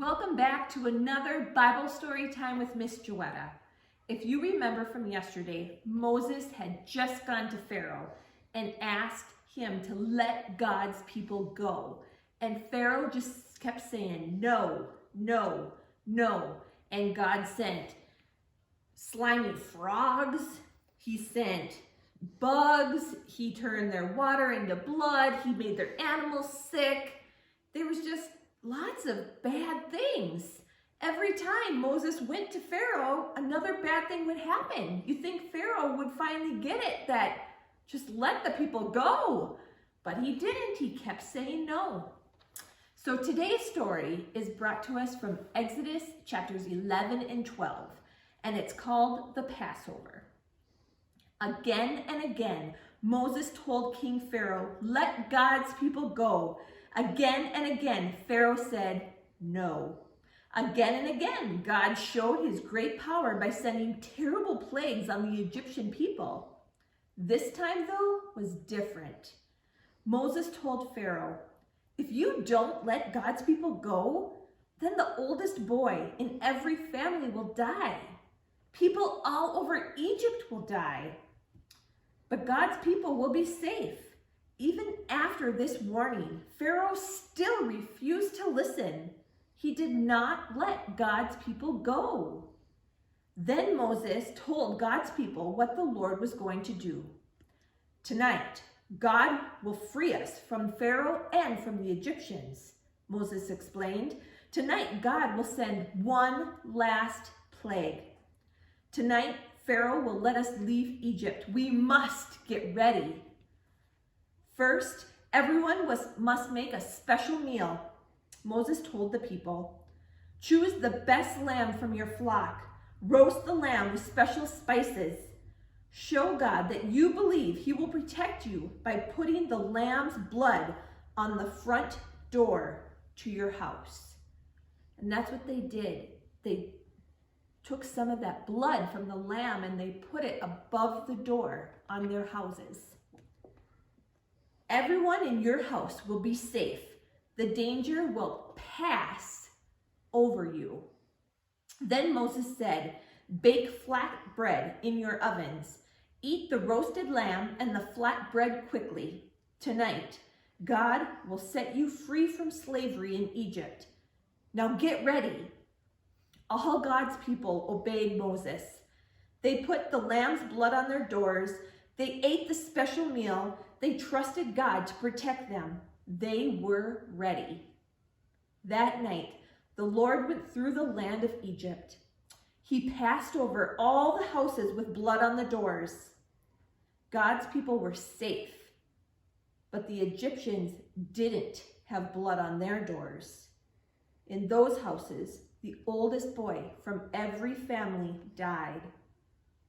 Welcome back to another Bible story time with Miss Joetta. If you remember from yesterday, Moses had just gone to Pharaoh and asked him to let God's people go. And Pharaoh just kept saying, no, no, no. And God sent slimy frogs. He sent bugs. He turned their water into blood. He made their animals sick. There was just lots of bad things. Every time Moses went to Pharaoh, another bad thing would happen. You think Pharaoh would finally get it that just let the people go. But he didn't. He kept saying no. So today's story is brought to us from Exodus chapters 11 and 12, and it's called the Passover. Again and again, Moses told King Pharaoh, let God's people go. Again and again, Pharaoh said no. Again and again, God showed his great power by sending terrible plagues on the Egyptian people. This time, though, was different. Moses told Pharaoh, if you don't let God's people go, then the oldest boy in every family will die. People all over Egypt will die. But God's people will be safe. Even after this warning, Pharaoh still refused to listen. He did not let God's people go. Then Moses told God's people what the Lord was going to do. Tonight, God will free us from Pharaoh and from the Egyptians, Moses explained. Tonight, God will send one last plague. Tonight, Pharaoh will let us leave Egypt. We must get ready. First, everyone must make a special meal. Moses told the people, choose the best lamb from your flock. Roast the lamb with special spices. Show God that you believe he will protect you by putting the lamb's blood on the front door to your house. And that's what they did. They took some of that blood from the lamb and they put it above the door on their houses. Everyone in your house will be safe. The danger will pass over you. Then Moses said, bake flat bread in your ovens. Eat the roasted lamb and the flat bread quickly. Tonight, God will set you free from slavery in Egypt. Now get ready. All God's people obeyed Moses. They put the lamb's blood on their doors. They ate the special meal. They trusted God to protect them. They were ready. That night, the Lord went through the land of Egypt. He passed over all the houses with blood on the doors. God's people were safe, but the Egyptians didn't have blood on their doors. In those houses, the oldest boy from every family died.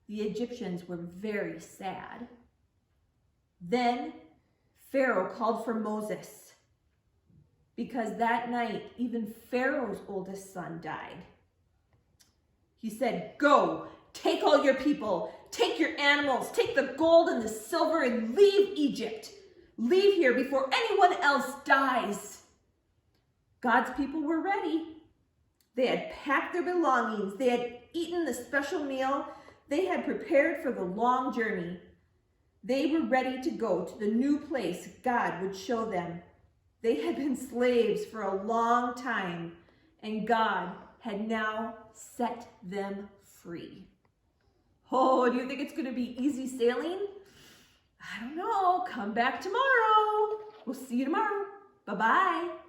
The Egyptians were very sad. Then Pharaoh called for Moses because that night even Pharaoh's oldest son died. He said, go, take all your people, take your animals, take the gold and the silver and leave Egypt. Leave here before anyone else dies. God's people were ready. They had packed their belongings. They had eaten the special meal. They had prepared for the long journey. They were ready to go to the new place God would show them. They had been slaves for a long time, and God had now set them free. Oh, do you think it's going to be easy sailing? I don't know. Come back tomorrow. We'll see you tomorrow. Bye-bye.